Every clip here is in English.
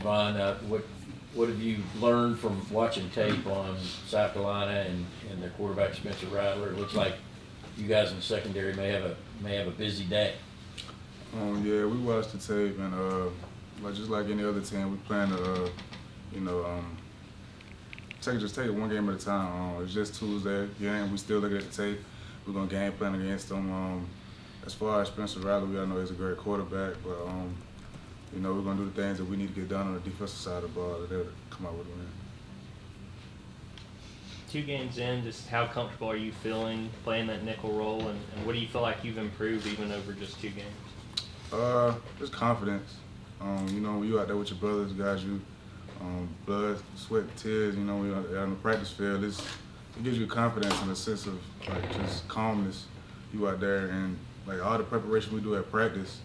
Javon, what have you learned from watching tape on South Carolina and their quarterback Spencer Rattler? It looks like you guys in the secondary may have a busy day. Yeah, we watched the tape, and just like any other team, we plan to, just take it one game at a time. It's just Tuesday, and we still looking at the tape. We're gonna game plan against them. As far as Spencer Rattler, we all know he's a great quarterback, but we're gonna do the things that we need to get done on the defensive side of the ball to come out with a win. 2 games in, just how comfortable are you feeling playing that nickel role, and what do you feel like you've improved even over just 2 games? Just confidence. When you out there with your brothers, guys, you blood, sweat, tears. When you're on the practice field, it gives you confidence and a sense of just calmness. You out there, and all the preparation we do at practice,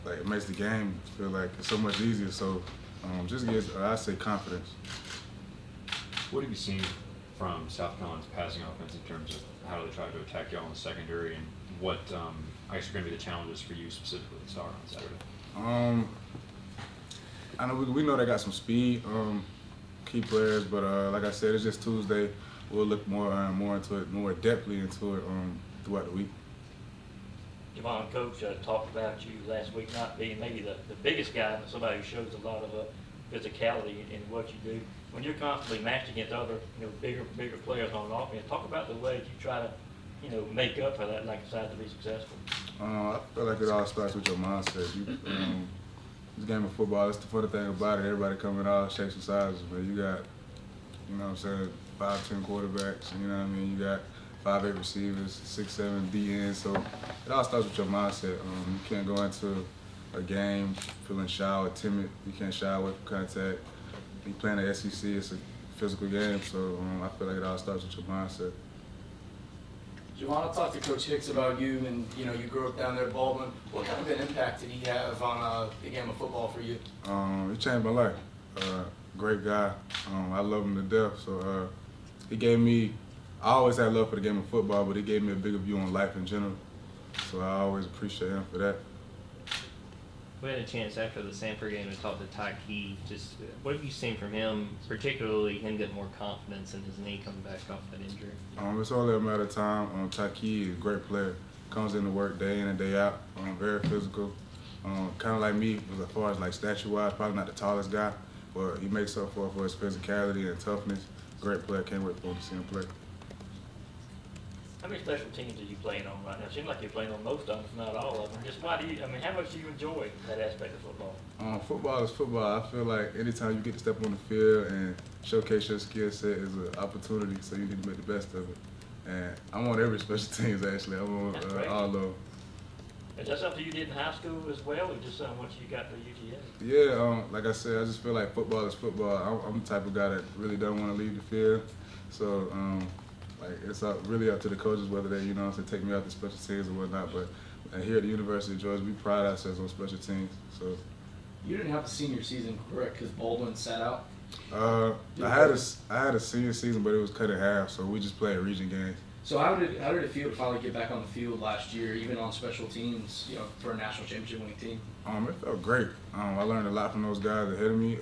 it makes the game feel like it's so much easier. So just gives, I say, confidence. What have you seen from South Carolina's passing offense in terms of how they try to attack y'all in the secondary, and what I guess are going to be the challenges for you specifically to start on Saturday? I know we know they got some speed, key players, but like I said, it's just Tuesday. We'll look more into it, more depthly into it throughout the week. Javon, Coach talked about you last week not being maybe the biggest guy, but somebody who shows a lot of physicality in what you do. When you're constantly matched against other bigger players on offense, talk about the way you try to make up for that, like decide to be successful. I feel like it all starts with your mindset. This game of football, that's the funny thing about it. Everybody coming out shapes and sizes, but you got, 5'10" quarterbacks, you got 5'8" receivers, 6'7" DNs. So it all starts with your mindset. You can't go into a game feeling shy or timid. You can't shy away from contact. You playing the SEC, it's a physical game, so I feel like it all starts with your mindset. Javon, I talked to Coach Hicks about you, and you grew up down there at Baldwin. What kind of an impact did he have on the game of football for you? He changed my life. Great guy. I love him to death. So he gave me. I always had love for the game of football, but he gave me a bigger view on life in general. So I always appreciate him for that. We had a chance after the Sanford game to talk to Tyrique. Just what have you seen from him, particularly him getting more confidence in his knee coming back off that injury? It's only a matter of time. Tyrique is a great player. Comes into work day in and day out. Very physical. Kind of like me as far as stature-wise, probably not the tallest guy, but he makes up for his physicality and toughness. Great player. Can't wait for him to see him play. How many special teams are you playing on right now? It seems like you're playing on most of them, if not all of them. Just how much do you enjoy that aspect of football? Football is football. I feel like anytime you get to step on the field and showcase your skill set is an opportunity, so you need to make the best of it. And I'm on every special teams, actually. I'm on all of them. Is that something you did in high school as well, or just something once you got to UGA? Yeah, like I said, I just feel like football is football. I'm the type of guy that really don't want to leave the field. So, it's really up to the coaches whether they, take me out to special teams or whatnot. But here at the University of Georgia, we pride ourselves on special teams. So you didn't have the senior season, correct? Because Baldwin sat out. I had a senior season, but it was cut in half, so we just played region games. So how did it feel to finally get back on the field last year, even on special teams, for a national championship winning team? It felt great. I learned a lot from those guys ahead of me.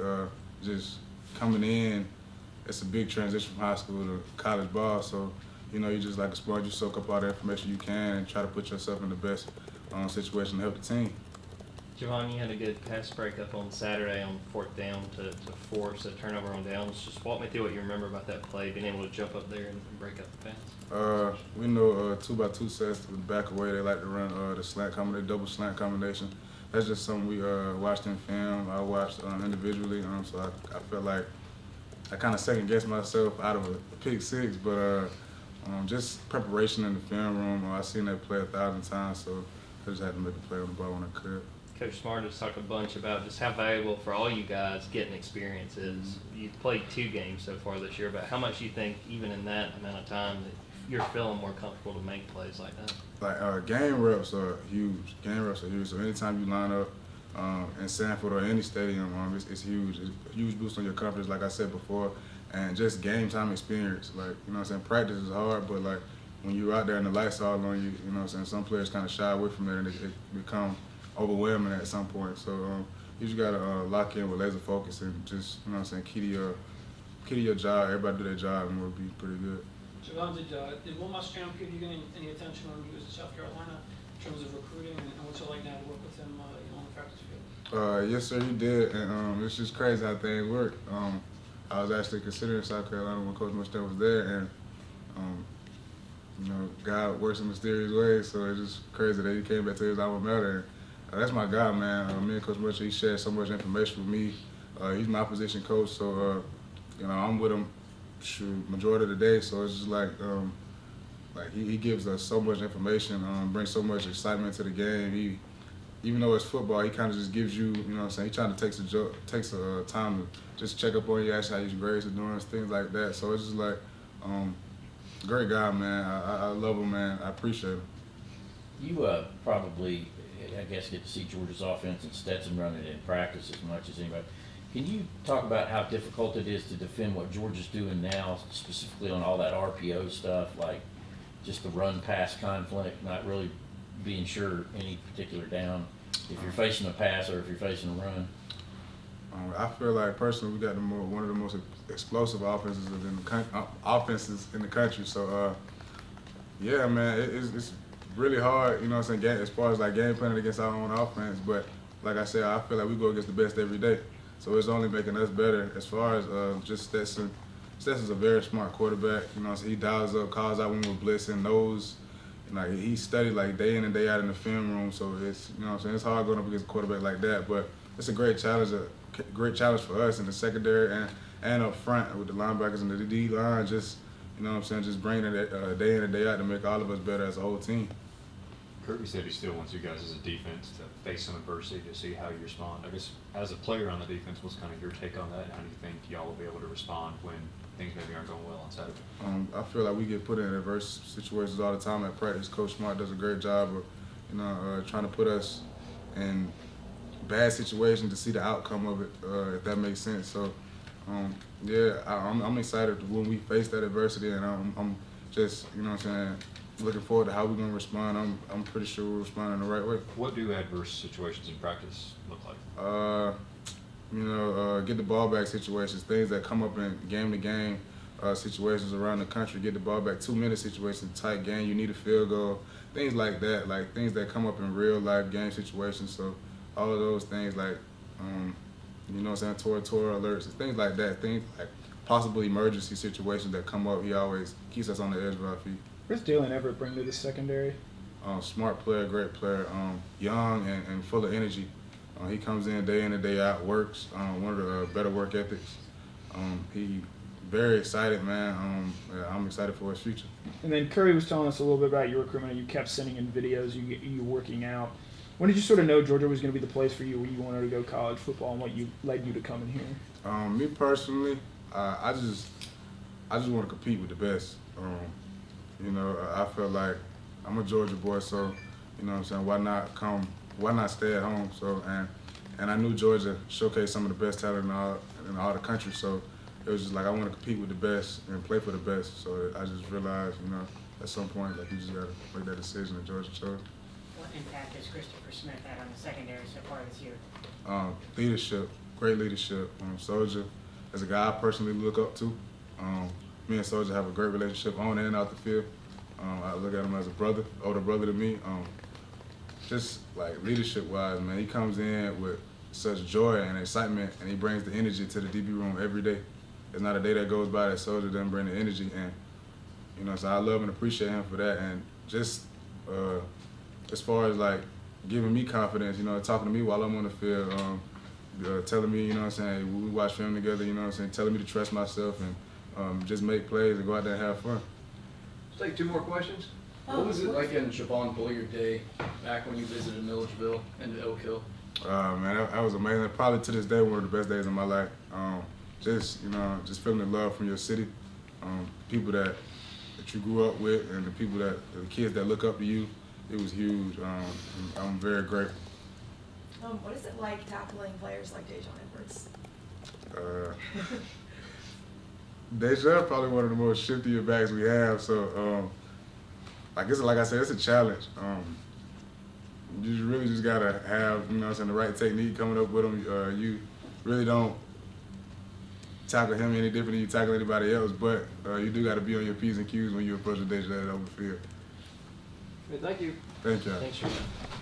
Just coming in, it's a big transition from high school to college ball. So, you just like a sponge, you soak up all the information you can and try to put yourself in the best situation to help the team. Javon, you had a good pass breakup on Saturday on 4th down to force a turnover on downs. Just walk me through what you remember about that play, being able to jump up there and break up the pass. We know 2x2 sets with the back away. They like to run the slant combination, double slant combination. That's just something we watched in film. I watched individually, so I felt like I kind of second-guessed myself out of a pick six, but just preparation in the film room. I've seen that play 1,000 times, so I just had to make a play on the ball when I could. Coach Smart has talked a bunch about just how valuable for all you guys getting experience is. You've played 2 games so far this year, but how much you think, even in that amount of time, that you're feeling more comfortable to make plays like that? Game reps are huge. Game reps are huge. So anytime you line up in Sanford or any stadium, it's huge. It's a huge boost on your confidence, like I said before, and just game time experience. Practice is hard, but when you're out there and the lights are on you, some players kind of shy away from that and it become overwhelming at some point. So you just gotta lock in with laser focus and just, you know what I'm saying, key to your job. Everybody do their job and we'll be pretty good. Javon, did Will Muschamp give you any attention when he was in South Carolina in terms of recruiting, and what's it like now to work with him on the practice field? Yes, sir, he did, and it's just crazy how things work. I was actually considering South Carolina when Coach Muschamp was there, and you know, God works in mysterious ways, so it's just crazy that he came back to his alma mater. And that's my guy, man. Me and Coach Muschamp, he shared so much information with me. He's my position coach, so you know, I'm with him majority of the day. So it's just like he gives us so much information, brings so much excitement to the game. Even though it's football, he kind of just gives you, you know what I'm saying, he trying to takes time to just check up on you, ask how your grades are doing, things like that. So it's just like, great guy, man. I love him, man. I appreciate him. You probably, I guess, get to see Georgia's offense and Stetson run it in practice as much as anybody. Can you talk about how difficult it is to defend what Georgia's doing now, specifically on all that RPO stuff, like just the run-pass conflict, not really being sure any particular down, if you're facing a pass or if you're facing a run? I feel like personally we got one of the most explosive offenses in the country. So yeah, man, it's really hard, you know what I'm saying, as far as like game planning against our own offense. But like I said, I feel like we go against the best every day. So it's only making us better. As far as just Stetson. Stetson's a very smart quarterback. You know, so he dials up, calls out when we're blitzing, knows. Like he studied like day in and day out in the film room. So it's, you know what I'm saying, it's hard going up against a quarterback like that. But it's a great challenge for us in the secondary and up front with the linebackers and the D line. Just, you know what I'm saying, just bringing it day in and day out to make all of us better as a whole team. Kirby said he still wants you guys as a defense to face some adversity to see how you respond. I guess as a player on the defense, what's kind of your take on that? How do you think y'all will be able to respond when things maybe aren't going well on Saturday? I feel like we get put in adverse situations all the time at practice. Coach Smart does a great job of, you know, trying to put us in bad situations to see the outcome of it, if that makes sense. So, yeah, I'm excited when we face that adversity, and I'm just, you know what I'm saying, looking forward to how we're going to respond. I'm pretty sure we'll respond in the right way. What do adverse situations in practice look like? You know, get the ball back situations, things that come up in game-to-game situations around the country. Get the ball back 2-minute situations, tight game, you need a field goal, things like that, like things that come up in real-life game situations. So all of those things, like, you know what I'm saying, Tora alerts, things like that, things like possible emergency situations that come up. He always keeps us on the edge of our feet. What does Dejan Everett bring to the secondary? Smart player, great player, young and full of energy. He comes in and day out, works, one of the better work ethics. He very excited, man. I'm excited for his future. And then Curry was telling us a little bit about your recruitment. You kept sending in videos, you working out. When did you sort of know Georgia was going to be the place for you where you wanted to go college football, and what led you to coming here? Me personally, I just want to compete with the best. You know, I feel like I'm a Georgia boy, so, you know what I'm saying, why not stay at home? So, and I knew Georgia showcased some of the best talent in all the country, so it was just like I want to compete with the best and play for the best. So I just realized, you know, at some point, like, you just got to make that decision that Georgia chose. What impact has Christopher Smith had on the secondary so far this year? Leadership, great leadership. Soldier is a guy I personally look up to. Me and Soldier have a great relationship on and out the field. I look at him as a brother, older brother to me. Just like leadership-wise, man, he comes in with such joy and excitement, and he brings the energy to the DB room every day. There's not a day that goes by that Soldier doesn't bring the energy, and you know, so I love and appreciate him for that. And just as far as like giving me confidence, you know, talking to me while I'm on the field, telling me, you know what I'm saying, we watch film together, you know what I'm saying, telling me to trust myself and just make plays and go out there and have fun. Let's take 2 more questions. What was it like in Javon Bullard day back when you visited Millageville and Oak Hill? Man, that was amazing. Probably to this day, one of the best days of my life. Just, you know, just feeling the love from your city, people that you grew up with, and the kids that look up to you. It was huge. I'm very grateful. What is it like tackling players like Dejan Edwards? Dejan probably one of the most shiftier backs we have. So, like I said, it's a challenge. You just really just gotta have, you know what I'm saying, the right technique coming up with him. You really don't tackle him any different than you tackle anybody else, but you do gotta be on your P's and Q's when you approach the danger that over the field. Thank you. Thank you. Thanks for that.